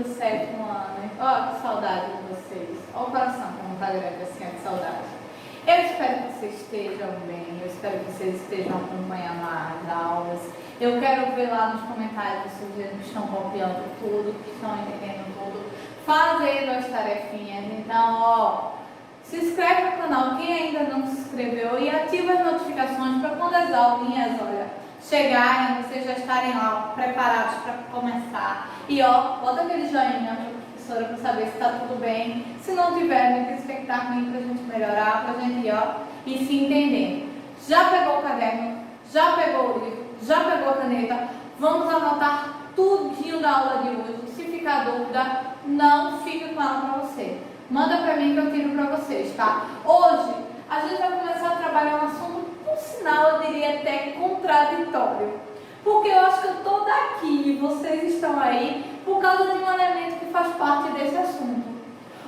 do 7º ano. Ó, que saudade de vocês. Ó o coração como tá grande assim, ó, que saudade. Eu espero que vocês estejam bem, eu espero que vocês estejam acompanhando as aulas. Eu quero ver lá nos comentários vocês dizendo que estão copiando tudo, que estão entendendo tudo, fazendo as tarefinhas. Então, ó, se inscreve no canal quem ainda não se inscreveu e ativa as notificações para quando as aulinhas, olha, chegarem, vocês já estarem lá preparados para começar. E ó, bota aquele joinha para a professora para saber se está tudo bem. Se não tiver, né, que isso tem que estar ruim para a gente melhorar, para a gente ir, ó, e se entender. Já pegou o caderno? Já pegou o livro? Já pegou a caneta? Vamos anotar tudinho da aula de hoje. Se ficar dúvida, não fique com ela para você. Manda para mim que eu tiro para vocês, tá? Hoje, a gente vai começar a trabalhar um assunto, por sinal, eu diria até contraditório. Porque eu acho que eu estou daqui e vocês estão aí por causa de um elemento que faz parte desse assunto.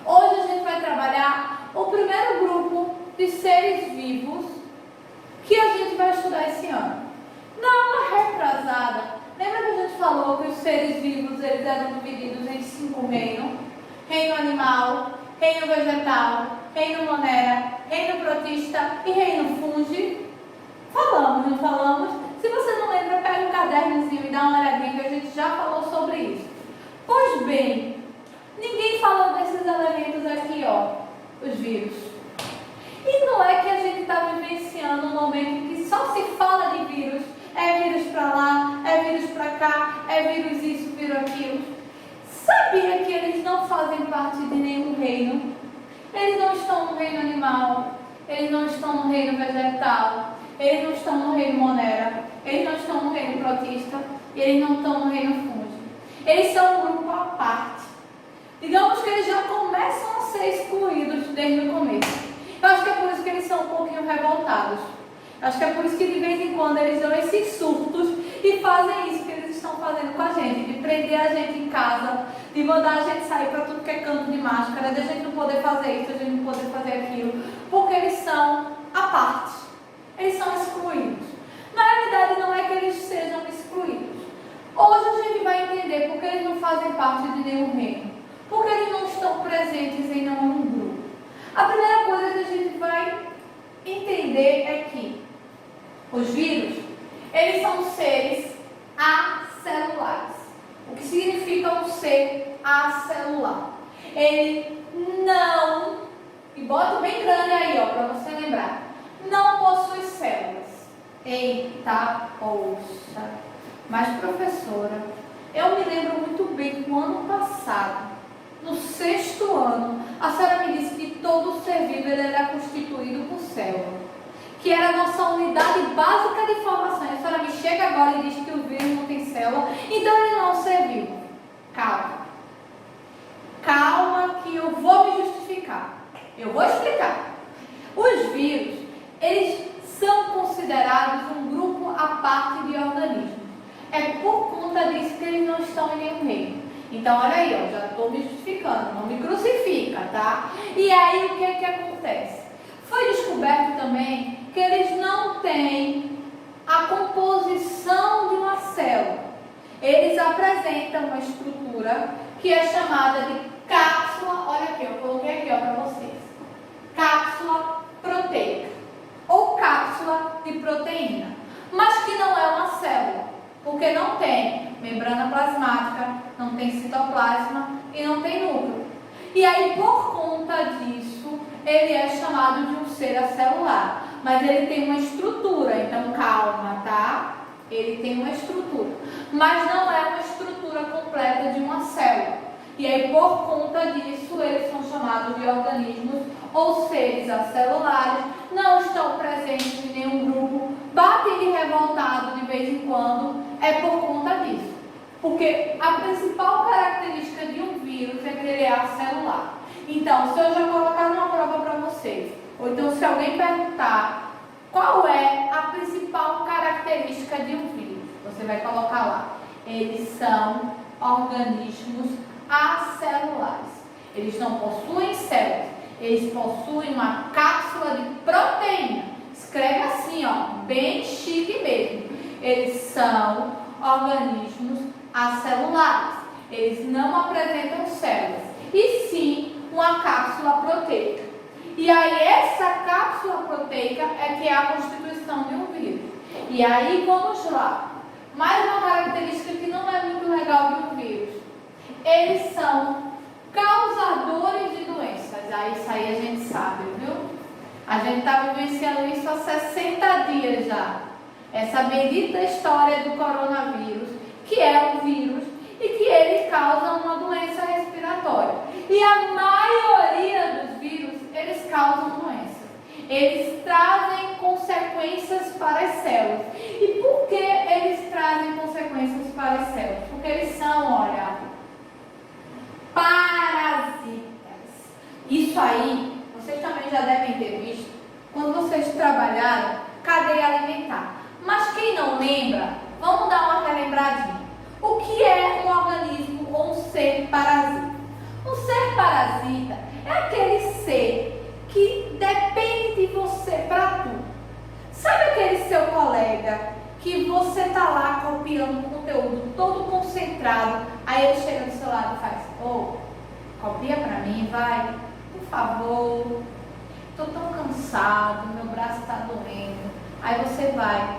Hoje a gente vai trabalhar o primeiro grupo de seres vivos que a gente vai estudar esse ano. Na aula retrasada, lembra que a gente falou que os seres vivos eles eram divididos em 5 reinos? Reino animal, reino vegetal, reino monera, reino protista e reino fungi. Falamos, não falamos? Se você não lembra, pega um cadernozinho e dá uma olhadinha que a gente já falou sobre isso. Pois bem, ninguém falou desses elementos aqui, ó, os vírus. E não é que a gente está vivenciando um momento em que só se fala de vírus. É vírus para lá, é vírus para cá, é vírus isso, vírus aquilo. Sabia que eles não fazem parte de nenhum reino? Eles não estão no reino animal, eles não estão no reino vegetal, eles não estão no reino monera, eles não estão no reino protista, e eles não estão no reino fungi. Eles são um grupo à parte. Digamos que eles já começam a ser excluídos desde o começo. Eu acho que é por isso que eles são um pouquinho revoltados. Eu acho que é por isso que de vez em quando eles dão esses surtos e fazem isso que eles estão fazendo com a gente, de prender a gente em casa, de mandar a gente sair para tudo que é canto de máscara, de a gente não poder fazer isso, de a gente não poder fazer aquilo, porque eles são à parte, eles são excluídos. Na realidade não é que eles sejam excluídos. Hoje a gente vai entender porque eles não fazem parte de nenhum reino, porque eles não estão presentes em nenhum grupo. A primeira coisa que a gente vai entender é que os vírus, eles são seres acelulares. O que significa um ser acelular? Ele não, e bota bem grande aí, ó, para você lembrar, não possui células. Eita, poxa. Mas, professora, eu me lembro muito bem que no ano passado, no 6º ano, a senhora me disse que todo ser vivo ele era constituído por célula, que era a nossa unidade básica de formação. A senhora me chega agora e diz que o vírus não tem célula, então ele não é um ser vivo. Calma. Calma que eu vou me justificar. Eu vou explicar. Os vírus, eles são considerados um grupo à parte de organismos. É por conta disso que eles não estão em nenhum reino. Então, olha aí, ó, já estou me justificando, não me crucifica, tá? E aí, o que é que acontece? Foi descoberto também que eles não têm a composição de uma célula. Eles apresentam uma estrutura que é chamada de cápsula, olha aqui, eu coloquei aqui, ó, para vocês. Cápsula proteica, ou cápsula de proteína, mas que não é uma célula, porque não tem membrana plasmática, não tem citoplasma e não tem núcleo. E aí, por conta disso, ele é chamado de um ser acelular. Mas ele tem uma estrutura, então calma, tá? Ele tem uma estrutura. Mas não é uma estrutura completa de uma célula. E aí, por conta disso, eles são chamados de organismos ou seres acelulares, não estão presentes em nenhum grupo, batem de revoltado de vez em quando, é por conta disso. Porque a principal característica de um vírus é que ele é acelular. Então, se eu já colocar numa prova para vocês, ou então se alguém perguntar qual é a principal característica de um vírus, você vai colocar lá. Eles são organismos acelulares. Eles não possuem células, eles possuem uma cápsula de proteína. Escreve assim, ó, bem chique mesmo. Eles são organismos acelulares. Eles não apresentam células, e sim uma cápsula proteica. E aí essa cápsula proteica é que é a constituição de um vírus. E aí vamos lá. Mais uma característica que não é muito legal de um vírus. Eles são causadores de doenças. Aí isso aí a gente sabe, viu? A gente está vivenciando isso há 60 dias já. Essa bendita história do coronavírus, que é um vírus e que ele causa uma doença respiratória. E a maioria dos vírus, eles causam doenças. Eles trazem consequências para as células. E por que eles trazem consequências para as células? Porque eles são, olha, parasitas. Isso aí, vocês também já devem ter visto, quando vocês trabalharam cadeia alimentar. Mas quem não lembra, vamos dar uma relembradinha. O que é um organismo ou um ser parasita? Um ser parasita é aquele ser que depende de você para tudo. Sabe aquele seu colega que você tá lá copiando conteúdo todo concentrado, aí ele chega do seu lado e faz: ô, copia para mim, vai, por favor, tô tão cansado, meu braço tá doendo. Aí você vai: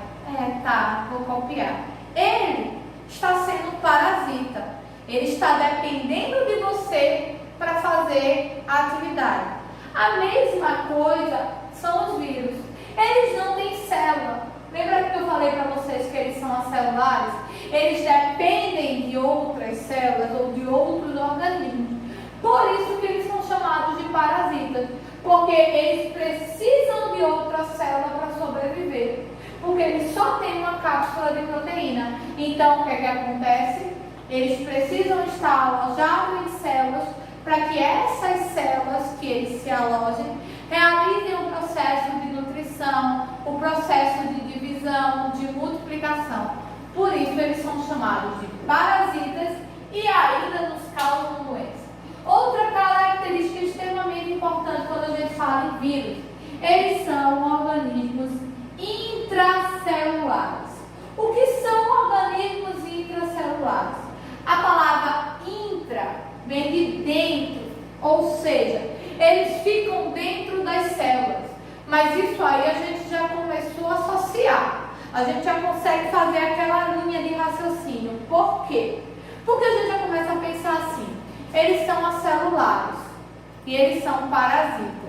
tá, vou copiar. Ele está sendo parasita. Ele está dependendo de você para fazer a atividade. A mesma coisa são os vírus. Eles não têm célula. Lembra que eu falei para vocês que eles são acelulares? Eles dependem de outras células ou de outros organismos. Por isso que eles são chamados de parasitas. Porque eles precisam de outra célula para sobreviver. Porque eles só têm uma cápsula de proteína. Então, o que é que acontece? Eles precisam estar alojados em células para que essas células que eles se alojem realizem o processo de nutrição, o processo de divisão, de multiplicação. Por isso, eles são chamados de parasitas e ainda nos causam doença. Outra característica extremamente importante quando a gente fala em vírus, eles são organismos intracelulares. O que são organismos intracelulares? A palavra intra vem de dentro, ou seja, eles ficam dentro das células. Mas isso aí a gente já começou a associar. A gente já consegue fazer aquela linha de raciocínio. Por quê? Porque a gente já começa a pensar assim: eles são acelulares e eles são parasitas.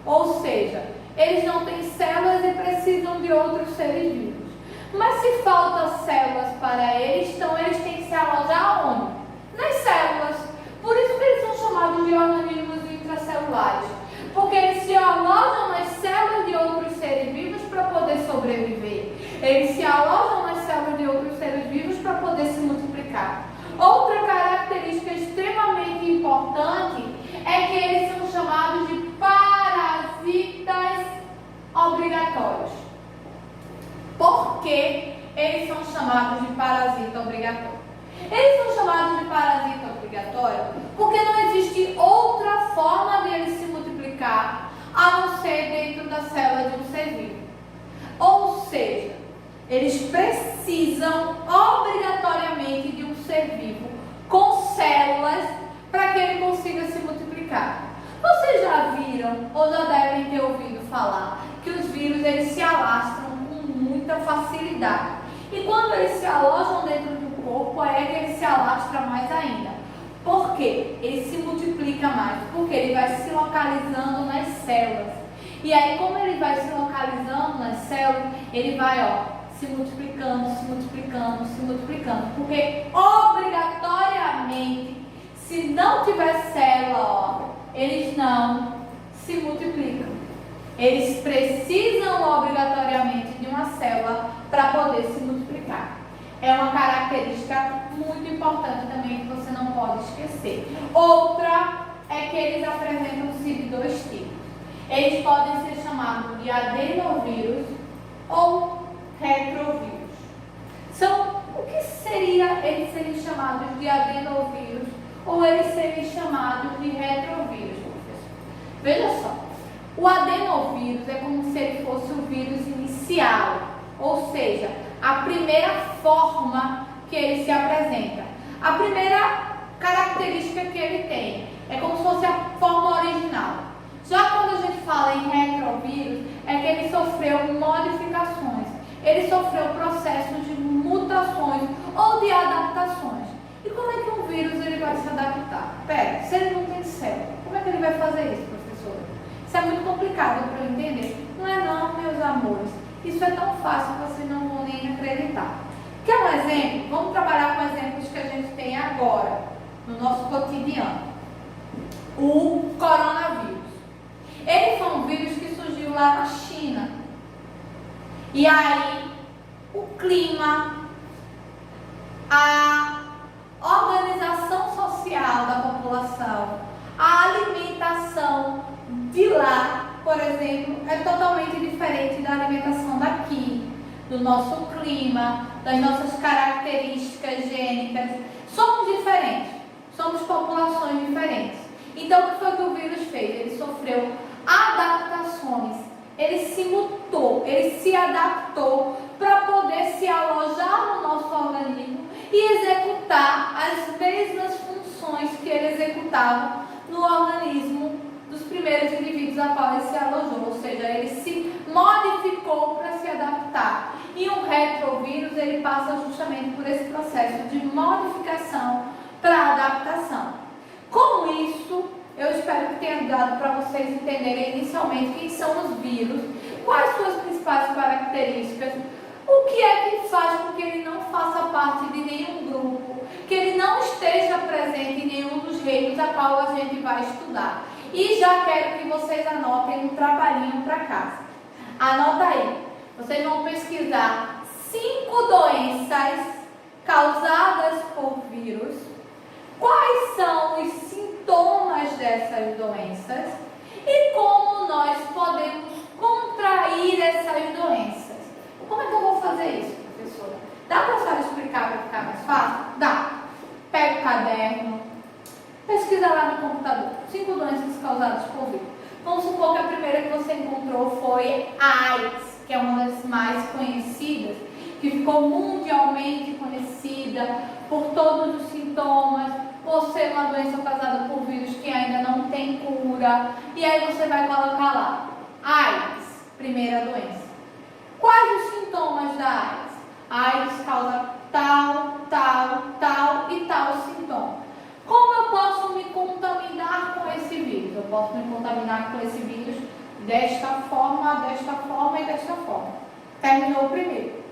Ou seja, eles não têm células e precisam de outros seres vivos. Mas se faltam células para eles, então eles têm que se alojar onde? Nas células. Por isso que eles são chamados de organismos intracelulares. Porque eles se alojam nas células de outros seres vivos para poder sobreviver. Eles se alojam nas células de outros seres vivos para poder se multiplicar. Outra característica extremamente importante é que eles são chamados de parasitas obrigatórios. Por que eles são chamados de parasita obrigatório? Eles são chamados de parasita obrigatório porque não existe outra forma de eles se multiplicar a não ser dentro da célula de um ser vivo. Ou seja, eles precisam obrigatoriamente de um ser vivo com células para que ele consiga se multiplicar. Vocês já viram ou já devem ter ouvido falar que os vírus eles se alastram com muita facilidade. E quando eles se alojam dentro do corpo, é que ele se alastra mais ainda. Por quê? Ele se multiplica mais, porque ele vai se localizando nas células. E aí, como ele vai se localizando nas células, ele vai, se multiplicando, se multiplicando, se multiplicando. Porque, obrigatoriamente, se não tiver célula, eles não se multiplicam. Eles precisam obrigatoriamente de uma célula para poder se multiplicar. É uma característica muito importante também que você não pode esquecer. Outra é que eles apresentam-se de dois tipos. Eles podem ser chamados de adenovírus ou retrovírus. O que seria eles serem chamados de adenovírus ou eles serem chamados de retrovírus, professor? Veja só, o adenovírus é como se ele fosse o vírus inicial, ou seja, a primeira forma que ele se apresenta. A primeira característica que ele tem. É como se fosse a forma original. Já quando a gente fala em retrovírus, é que ele sofreu modificações. Ele sofreu processos de mutações ou de adaptações. E como é que um vírus ele vai se adaptar? Pera, se ele não tem célula, como é que ele vai fazer isso, professora? Isso é muito complicado para eu entender. Não é não, meus amores. Isso é tão fácil que vocês não vão nem acreditar. Quer um exemplo? Vamos trabalhar com exemplos que a gente tem agora, no nosso cotidiano. O coronavírus. Ele foi um vírus que surgiu lá na China. E aí, o clima, a organização social da população, a alimentação de lá, por exemplo, é totalmente diferente da alimentação daqui, do nosso clima, das nossas características gênicas. Somos diferentes, somos populações diferentes. Então, o que foi que o vírus fez? Ele sofreu adaptações, ele se mutou, ele se adaptou para poder se alojar no nosso organismo e executar as mesmas funções que ele executava no organismo dos primeiros indivíduos a qual ele se alojou, ou seja, ele se modificou para se adaptar. E um retrovírus, ele passa justamente por esse processo de modificação para adaptação. Com isso, eu espero que tenha dado para vocês entenderem inicialmente quem são os vírus, quais suas principais características, o que é que faz com que ele não faça parte de nenhum grupo, que ele não esteja presente em nenhum dos reinos a qual a gente vai estudar. E já quero que vocês anotem um trabalhinho para casa. Anota aí. Vocês vão pesquisar 5 doenças causadas por vírus. Quais são os sintomas dessas doenças e como nós podemos contrair essas doenças. Como é que eu vou fazer isso, professora? Dá para a senhora explicar para ficar mais fácil? Dá. Pega o caderno, pesquisa lá no computador. 5 doenças causadas por vírus. Vamos supor que a primeira que você encontrou foi a AIDS, que é uma das mais conhecidas, que ficou mundialmente conhecida por todos os sintomas, por ser uma doença causada por vírus que ainda não tem cura. E aí você vai colocar lá, AIDS, primeira doença. Quais os sintomas da AIDS? A AIDS causa tal, tal, tal e tal sintoma. Como eu posso me contaminar com esse vírus? Eu posso me contaminar com esse vírus desta forma e desta forma. Terminou o primeiro.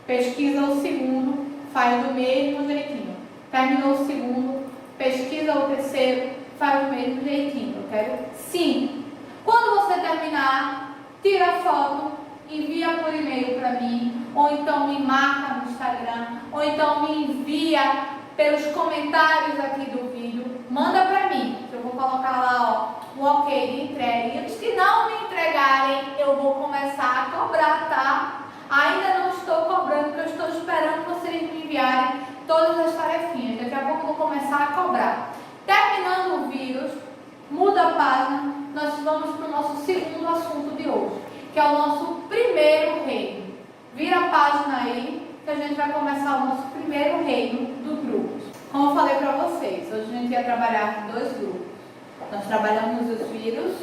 Pesquisa o segundo, faz do mesmo jeitinho. Terminou o segundo, pesquisa o terceiro, faz do mesmo jeitinho. Eu quero 5. Quando você terminar, tira a foto, envia por e-mail para mim, ou então me marca no Instagram, ou então me envia pelos comentários aqui do vídeo, manda para mim, que eu vou colocar lá, ó, um ok de entrega. E se não me entregarem, eu vou começar a cobrar, tá? Ainda não estou cobrando, porque eu estou esperando vocês me enviarem todas as tarefinhas. Daqui a pouco eu vou começar a cobrar. Terminando o vírus, muda a página, nós vamos para o nosso segundo assunto de hoje, que é o nosso primeiro reino. Vira a página aí, que a gente vai começar o nosso primeiro reino do grupo. Como eu falei para vocês, hoje a gente ia trabalhar 2 grupos. Nós trabalhamos os vírus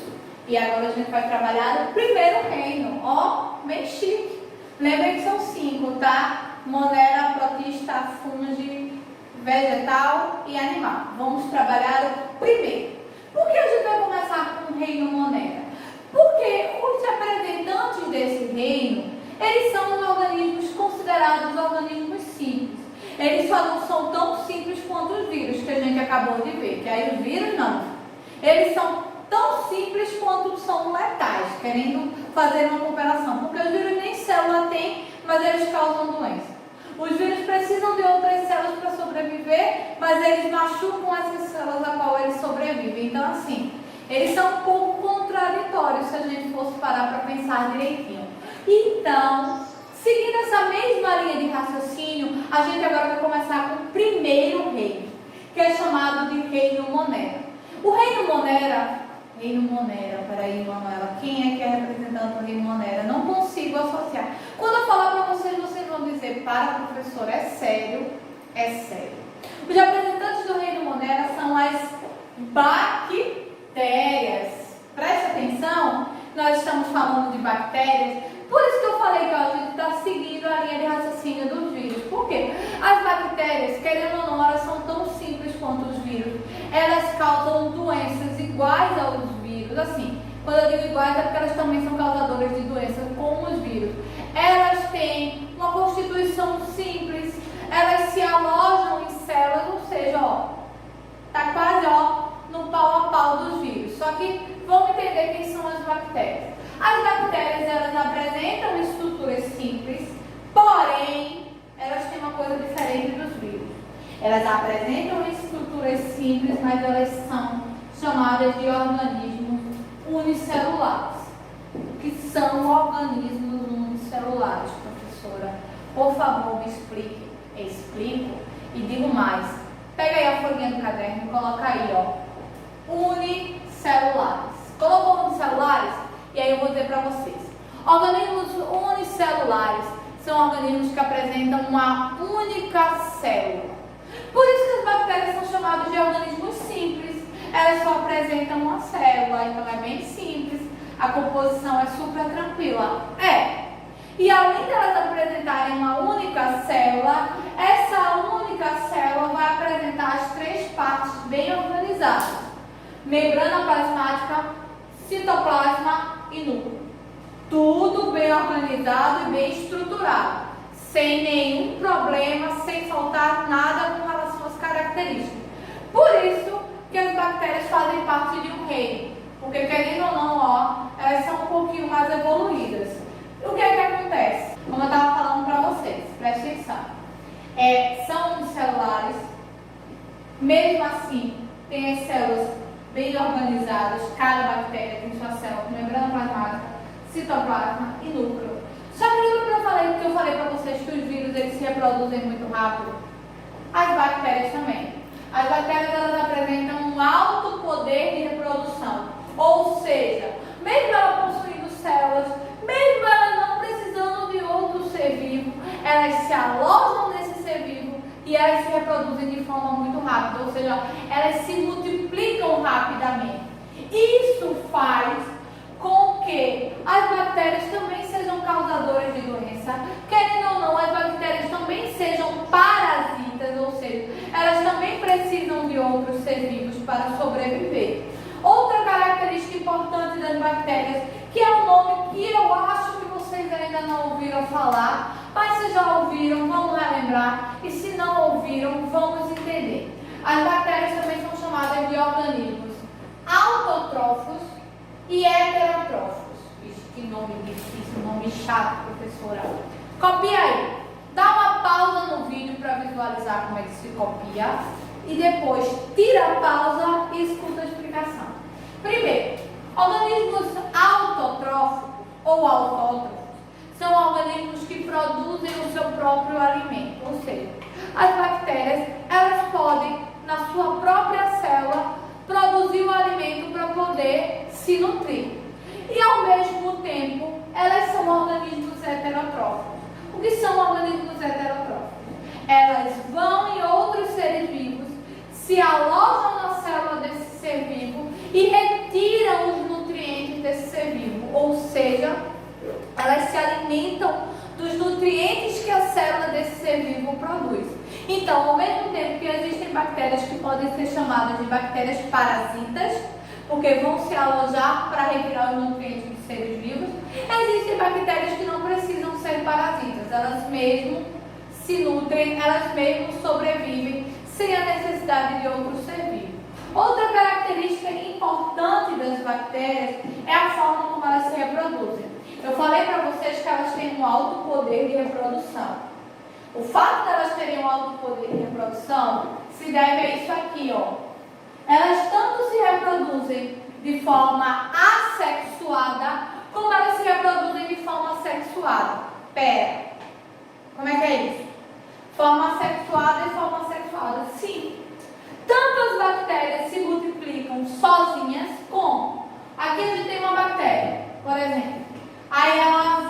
e agora a gente vai trabalhar o primeiro reino. Ó, bem chique. Lembrem que são 5, tá? Monera, protista, fungi, vegetal e animal. Vamos trabalhar o primeiro. Por que a gente vai começar com o reino Monera? Porque os representantes desse reino, eles são os organismos considerados organismos simples. Eles só não são tão simples quanto os vírus que a gente acabou de ver, que aí os vírus não. Eles são tão simples quanto são letais, querendo fazer uma comparação, porque os vírus nem célula têm, mas eles causam doença. Os vírus precisam de outras células para sobreviver, mas eles machucam essas células a qual eles sobrevivem. Então, assim, eles são um pouco contraditórios se a gente fosse parar para pensar direitinho. Então, seguindo essa mesma linha de raciocínio, a gente agora vai começar com o primeiro reino, que é chamado de reino Monera. O reino Monera, peraí, Manuela, quem é que é representante do reino Monera? Não consigo associar. Quando eu falar para vocês, vocês vão dizer, para professor, é sério, é sério. Os representantes do reino Monera as bactérias. Preste atenção, nós estamos falando de bactérias, por isso que eu falei que a gente está seguindo a linha de raciocínio dos vírus. Por quê? As bactérias, querendo ou não, elas são tão simples quanto os vírus. Elas causam doenças iguais aos vírus. Assim, quando eu digo iguais é porque elas também são causadoras de doenças como os vírus. Elas têm uma constituição simples, elas se alojam em células, ou seja, tá quase no pau a pau dos vírus. Só que vamos entender quem são as bactérias. As bactérias, elas apresentam estruturas simples, porém, elas têm uma coisa diferente dos vírus. Elas apresentam estruturas simples, mas elas são chamadas de organismos unicelulares. O que são organismos unicelulares, professora? Por favor, me explique. Eu explico e digo mais. Pega aí a folhinha do caderno e coloca aí, unicelulares. Colocou unicelulares? E aí eu vou dizer para vocês. Organismos unicelulares são organismos que apresentam uma única célula. Por isso que as bactérias são chamadas de organismos simples. Elas só apresentam uma célula, então é bem simples. A composição é super tranquila. E além de elas apresentarem uma única célula, essa única célula vai apresentar as três partes bem organizadas: membrana plasmática, citoplasma e núcleo. Tudo bem organizado e bem estruturado, sem nenhum problema, sem faltar nada com relação às características. Por isso que as bactérias fazem parte de um reino, porque querendo ou não, elas são um pouquinho mais evoluídas. O que é que acontece? Como eu estava falando para vocês, preste atenção. São unicelulares, mesmo assim, tem as células bem organizadas, cada bactéria tem sua célula com membrana plasmática, citoplasma e núcleo. Só que lembra que eu falei para vocês que os vírus eles se reproduzem muito rápido? As bactérias também. As bactérias elas apresentam um alto poder de reprodução, ou seja, mesmo ela possuindo células, mesmo ela não precisando de outro ser vivo, elas se alojam nesse ser vivo e elas se reproduzem de forma muito rápida, ou seja, elas se multiplicam rapidamente. Isso faz com que as bactérias também sejam causadoras de doença, querendo ou não, as bactérias também sejam parasitas, ou seja, elas também precisam de outros seres vivos para sobreviver. Outra característica importante das bactérias, que é um nome que eu acho que vocês ainda não ouviram falar, mas se já ouviram, vamos relembrar, e se não ouviram, vamos entender. As bactérias também são chamadas de organismos autotrófos e heterotrófos. Vixe, que nome difícil, nome chato, professora. Copia aí. Dá uma pausa no vídeo para visualizar como é que se copia e depois tira a pausa e escuta a explicação. Primeiro, organismos autotróficos ou autótrofos são organismos que produzem o seu próprio alimento, ou seja, as bactérias elas podem, na sua própria célula, produzir o alimento para poder se nutrir. E ao mesmo tempo, elas são organismos heterotróficos. O que são organismos heterotróficos? Elas vão em outros seres vivos, se alojam na célula desse ser vivo e retiram os nutrientes desse ser vivo, ou seja, elas se alimentam dos nutrientes que a célula desse ser vivo produz. Então, ao mesmo tempo que existem bactérias que podem ser chamadas de bactérias parasitas, porque vão se alojar para retirar os nutrientes dos seres vivos, existem bactérias que não precisam ser parasitas, elas mesmo se nutrem, elas mesmo sobrevivem sem a necessidade de outro ser vivo. Outra característica importante das bactérias é a forma como elas se reproduzem. Eu falei para vocês que elas têm um alto poder de reprodução. O fato de elas terem um alto poder de reprodução se deve a isso aqui, Elas tanto se reproduzem de forma assexuada, como elas se reproduzem de forma sexuada. Pera, como é que é isso? Forma sexuada e forma sexuada. Sim. Tanto as bactérias se multiplicam sozinhas, como aqui a gente tem uma bactéria, por exemplo. Aí ela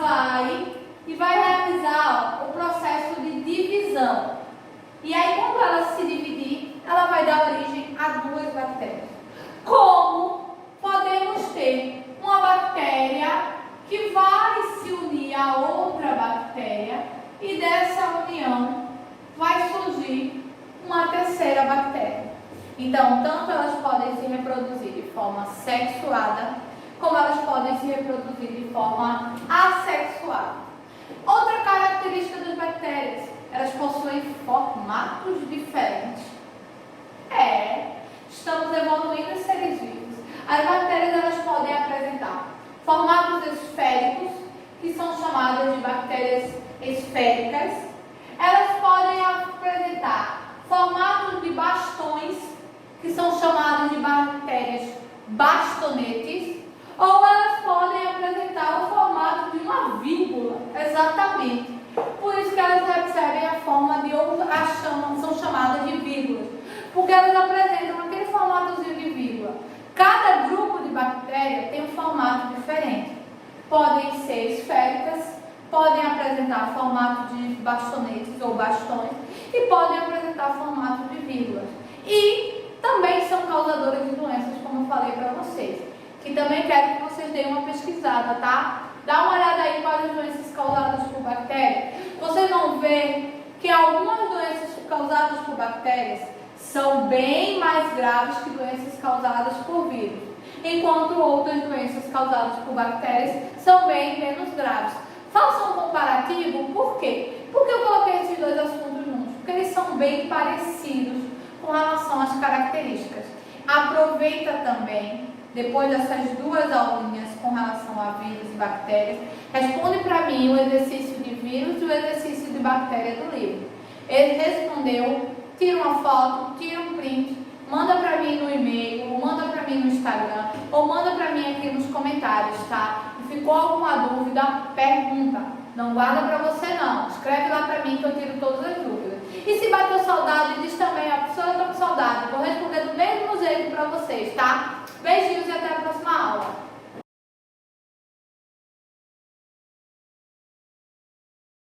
vai realizar o processo de divisão. E aí, quando ela se dividir, ela vai dar origem a duas Então, tanto elas podem se reproduzir de forma sexuada, como elas podem se reproduzir de forma assexuada. Outra característica das bactérias, elas possuem formatos diferentes. Estamos evoluindo os seres vivos. As bactérias elas podem apresentar formatos esféricos, que são chamadas de bactérias esféricas. Elas podem apresentar formatos de bastões, que são chamadas de bactérias bastonetes, ou elas podem apresentar o formato de uma vírgula, exatamente. Por isso que elas recebem a forma de são chamadas de vírgulas, porque elas apresentam aquele formatozinho de vírgula. Cada grupo de bactéria tem um formato diferente. Podem ser esféricas, podem apresentar formato de bastonetes ou bastões e podem apresentar formato de vírgulas. E também são causadoras de doenças, como eu falei para vocês, que também quero que vocês deem uma pesquisada, tá? Dá uma olhada aí quais as doenças causadas por bactérias. Vocês vão ver que algumas doenças causadas por bactérias são bem mais graves que doenças causadas por vírus, enquanto outras doenças causadas por bactérias são bem menos graves. Façam um comparativo, por quê? Porque eu coloquei esses dois assuntos juntos, porque eles são bem parecidos com relação às características. Aproveita também, depois dessas duas aulinhas com relação a vírus e bactérias, responde para mim o exercício de vírus e o exercício de bactéria do livro. Ele respondeu, tira uma foto, tira um print, manda para mim no e-mail, ou manda para mim no Instagram, ou manda para mim aqui nos comentários, tá? E ficou alguma dúvida, pergunta. Não guarda para você não, escreve lá para mim que eu tiro todas as dúvidas. E se bateu saudade, diz também, a professora, eu tô com saudade, vou responder do mesmo jeito para vocês, tá? Beijinhos e até a próxima aula.